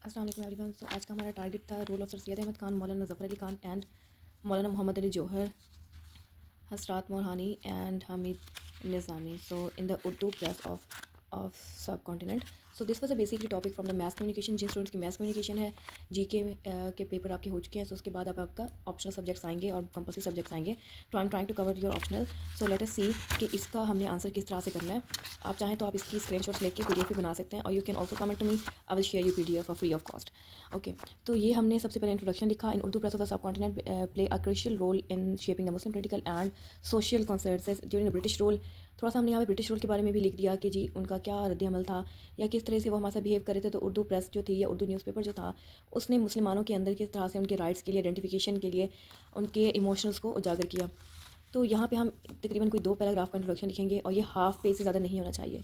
अस्सलाम वालेकुम एवरीवन। सो आज का हमारा टारगेट था role of sir Syed Ahmad Khan, Maulana Zafar Ali Khan and Maulana Mohammad Ali Jauhar, Hasrat मोरहानी and Hamid Nizami. So in the Urdu press of subcontinent. So this was a basically topic from the mass communication. जिन स्टूडेंट्स की मैथ कम्युनिकेशन है, जीके के पेपर आपके हो चुके हैं, सो उसके बाद अब आपका ऑप्शनल सब्जेक्ट्स आएंगे और कंपल्सरी सब्जेक्ट्स आएंगे। तो I am trying to cover your optional. So let us see कि इसका हमने आंसर किस तरह से करना है। आप चाहें तो आप इसकी स्क्रीनशॉट्स लेके पीडीएफ भी बना सकते हैं, और you can also comment to me, I will share you PDF for free of cost. Okay, तो ये हमने सबसे पहले इंट्रोडक्शन लिखा। In Urdu press of the subcontinent play a crucial role in shaping the Muslim political and social concerts during the British rule. थोड़ा सा हमने यहाँ पे ब्रिटिश रूल के बारे में भी लिख दिया कि जी उनका क्या रद्द अमल था या किस तरह से वो हमारे साथ बिहेव करे थे। तो उर्दू प्रेस जो थी या उर्दू न्यूज़पेपर जो था, उसने मुसलमानों के अंदर किस तरह से उनके राइट्स के लिए, आइडेंटिफिकेशन के लिए, उनके इमोशंस को उजागर किया। तो यहाँ पे हम तकरीबन कोई 2 पैराग्राफ का इंट्रोडक्शन लिखेंगे, और ये हाफ पेज से ज़्यादा नहीं होना चाहिए।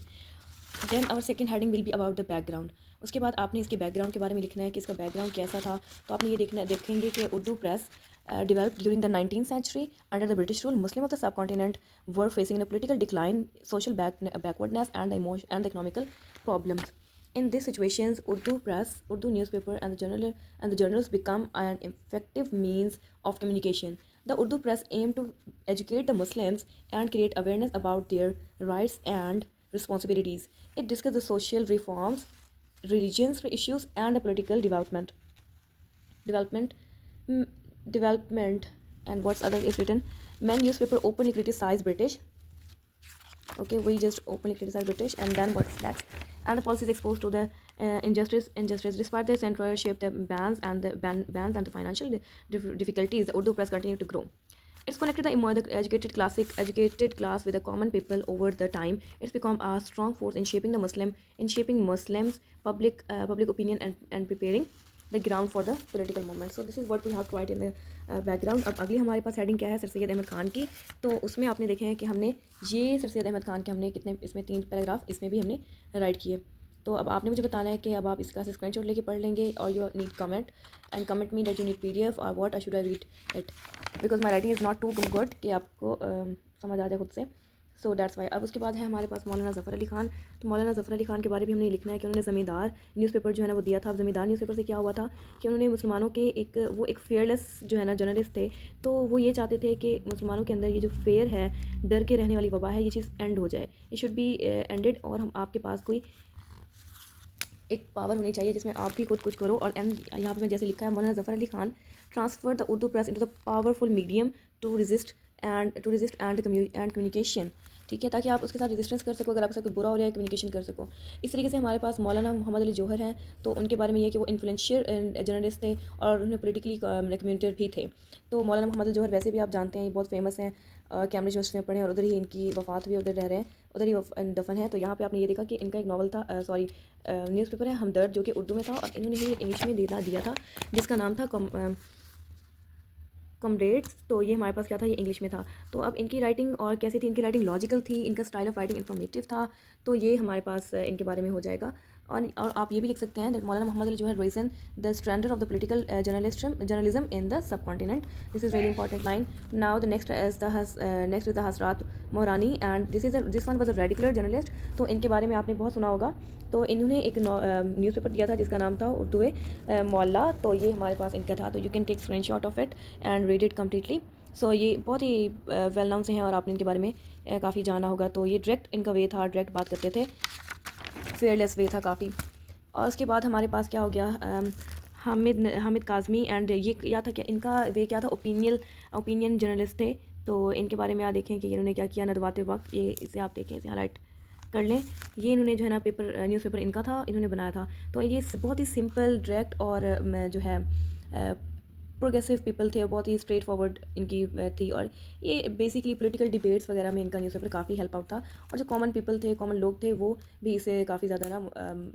Then our second heading will be about the background. उसके बाद आपने इसके बैकग्राउंड के बारे में लिखना है कि इसका बैकग्राउंड कैसा था। तो आपने ये देखेंगे कि Urdu press developed during the 19th century under the British rule. Muslims of the subcontinent were facing a political decline, social backwardness, and the emotion and the economical problems. In these situations, Urdu press, Urdu newspaper, and the journals become an effective means of communication. The Urdu press aimed to educate the Muslims and create awareness about their rights and responsibilities. It discussed the social reforms, religious issues, and the political development mm, development. And what's other is written, men newspaper openly criticize British. Okay, we just openly criticize British, and then what's next? And the policies exposed to the injustice despite the censorship, the bans and the financial difficulties. The Urdu press continued to grow. It's connected the educated class with the common people over the time. It's become a strong force in shaping Muslims public opinion, and preparing the ground for the political movement. So this is what we have to write in the background. अब अगली हमारे पास heading क्या है, sir Syed Ahmad Khan की। तो उसमें आपने देखे हैं कि हमने ये सर सैयद अहमद खान के हमने कितने, इसमें 3 पैराग्राफ इसमें भी हमने राइट किए। तो अब आपने मुझे बताना है कि अब आप इसका स्क्रीनशॉट लेके पढ़ लेंगे, और you need comment and comment me that you need PDF और what I should I read it, because my writing is not too good कि आपको समझ आ जाए खुद से। So that's why. अब उसके बाद है हमारे पास मौलाना ज़फ़र अली खान। तो मौलाना ज़फ़र अली खान के बारे में हमने लिखना है कि उन्होंने ज़मींदार न्यूज़पेपर जो है ना वो दिया था। अब ज़मींदार न्यूज़पेपर से क्या हुआ था कि उन्होंने मुसलमानों के एक फेयरलेस जो है ना जर्नलिस्ट थे। तो वो ये चाहते थे कि मुसलमानों के अंदर ये जो फेयर है, डर के रहने वाली वबा है, ये चीज़ एंड हो जाए, ये शुड बी एंडेड, और हम आपके पास कोई एक पावर होनी चाहिए जिसमें आप भी खुद कुछ करो। और एंड यहाँ पे मैं जैसे लिखा है, Maulana Zafar Ali Khan transfer the Urdu press into the powerful medium to resist and communication. ठीक है, ताकि आप उसके साथ रेजिस्टेंस कर सको, अगर आपके साथ कोई बुरा हो रहा है कम्युनिकेशन कर सको। इस तरीके से हमारे पास मौलाना मोहम्मद अली जौहर हैं। तो उनके बारे में ये कि वो इन्फ्लुएंशियल जर्नलिस्ट थे और उन्हें पोलिटिकली कम्युनिकेटर भी थे। तो मौलाना मोहम्मद अली जौहर वैसे भी आप जानते हैं, ये बहुत फेमस हैं, कैम्ब्रिज यूनिवर्सिटी में पढ़े, और उधर ही इनकी वफ़ात भी उधर रह रहे हैं, उधर ही दफन है। तो यहाँ पे आपने ये देखा कि इनका एक नावल था, सॉरी न्यूज़पेपर है हमदर्द, जो कि उर्दू में था, और इन्होंने ही इंग्लिश में दिया था, जिसका नाम था कॉमरेड्स। तो ये हमारे पास क्या था, ये इंग्लिश में था। तो अब इनकी राइटिंग और कैसी थी, इनकी राइटिंग लॉजिकल थी, इनका स्टाइल ऑफ राइटिंग इन्फॉर्मेटिव था। तो ये हमारे पास इनके बारे में हो जाएगा। और आप ये भी लिख सकते हैं दैट मौलाना मोहम्मद अली जो है reason the standard of the political journalism in the subcontinent. This is very important line. Now the next is the Hasrat मोरानी, and this one was a radical journalist. तो इनके बारे में आपने बहुत सुना होगा। तो इन्होंने एक न्यूज़पेपर दिया था जिसका नाम था उर्दू मौला। तो ये हमारे पास इनका था। तो you can take screenshot of it and read it completely. सो ये बहुत ही वेल नाउन से हैं, और आपने इनके बारे में काफ़ी जाना होगा। तो ये डायरेक्ट इनका वे था, डायरेक्ट बात करते थे, फेयरलेस वे था काफ़ी। और उसके बाद हमारे पास क्या हो गया, हामिद काज़मी, एंड ये क्या था, क्या इनका वे क्या था, ओपिनियन जर्नलिस्ट थे। तो इनके बारे में आप देखें कि इन्होंने क्या किया नदवाते वक्त, ये इसे आप देखें, इसे हाईलाइट कर लें। ये इन्होंने जो है ना न्यूज़पेपर इनका था, इन्होंने बनाया था। तो ये बहुत ही सिंपल, डायरेक्ट, और जो है प्रोग्रेसिव पीपल थे, बहुत ही स्ट्रेट फॉरवर्ड इनकी थी। और ये बेसिकली पॉलिटिकल डिबेट्स वगैरह में इनका न्यूज़पेपर काफ़ी हेल्प आउट था। और जो कॉमन पीपल थे, कॉमन लोग थे, वो भी इससे काफ़ी ज़्यादा ना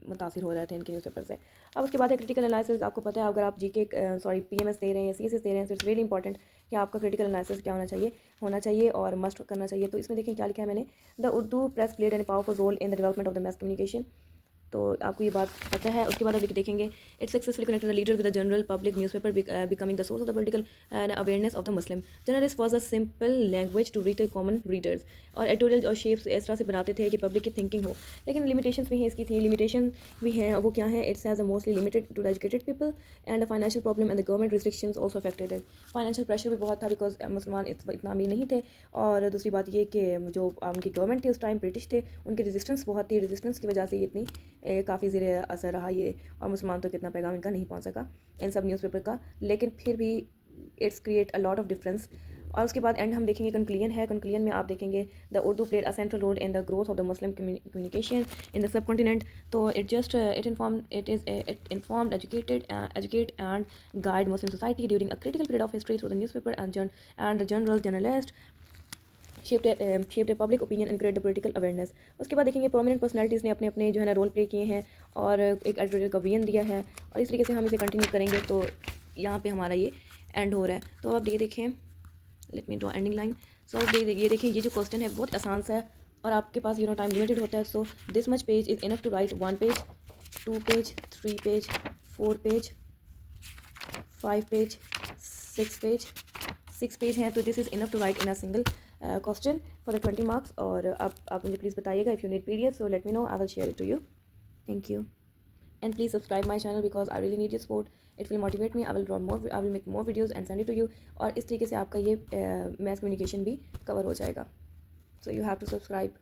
मुतासिर हो रहे थे इनके न्यूज़पेपर से। अब उसके बाद है क्रिटिकल एनालिसिस। आपको पता है, अगर आप जीके पीएमएस दे रहे हैं या सीएसएस दे रहे हैं, तो इट्स वेरी इंपॉर्टेंट कि आपका क्रिटिकल एनालिसिस क्या होना चाहिए और मस्ट करना चाहिए। तो इसमें देखें क्या लिखा है मैंने, the Urdu press played an powerful role in the development of the mass communication. तो आपको ये बात पता है। उसके बाद अभी देखेंगे it successfully connected the leader with the general public newspaper becoming the source of the political awareness of the Muslim journalist was a simple language to reach the common readers. और एडिटोरियल और shapes इस तरह से बनाते थे कि public की thinking हो, लेकिन लिमिटेशंस भी हैं इसकी थी। लिमिटेशन भी हैं, वो क्या है? It's has a mostly limited to the educated people and the financial problem and the government restrictions also affected it. Financial pressure भी बहुत था बिकॉज मुसलमान इतना अमीर नहीं थे, और दूसरी बात ये कि जो उनकी गवर्नमेंट थी उस टाइम ब्रिटिश थे, उनकी रेजिस्टेंस बहुत थी। रेजिस्टेंस की वजह से ये इतनी काफ़ी ज़ेर असर रहा ये, और मुसलमान तो कितना पैगाम इनका नहीं पहुंच सका इन सब न्यूज़पेपर का, लेकिन फिर भी it's create a lot of difference. और उसके बाद एंड हम देखेंगे कंक्लूजन है। कंक्लूजन में आप देखेंगे the Urdu played a central role in the growth of the Muslim communication in the subcontinent. तो it informed educate and guide Muslim society during a critical period of history through the newspaper and the journalist shaped a public opinion and create the political awareness। उसके बाद देखेंगे prominent personalities ने अपने अपने जो है ना रोल प्ले किए हैं और एक एडिटोरियल का विजन दिया है, और इस तरीके से हम इसे कंटिन्यू करेंगे। तो यहाँ पे हमारा ये एंड हो रहा है। तो अब ये देखें, let me draw ending line. So ये देखिए, ये जो क्वेश्चन है बहुत आसान सा है, और आपके पास टाइम लिमिटेड होता है। So this much page is enough to write 1 page, 2 page, 3 page, 4 page, 5 page, 6 page हैं। तो this is enough to write in a single question for the 20 marks. और अब आप मुझे प्लीज़ बताइएगा if you need PDF, so let me know, I will share it to you. Thank you and please subscribe my channel because I really need your support. It will motivate me. I will make more videos and send it to you, और इस तरीके से आपका ये mass communication भी cover हो जाएगा। So you have to subscribe.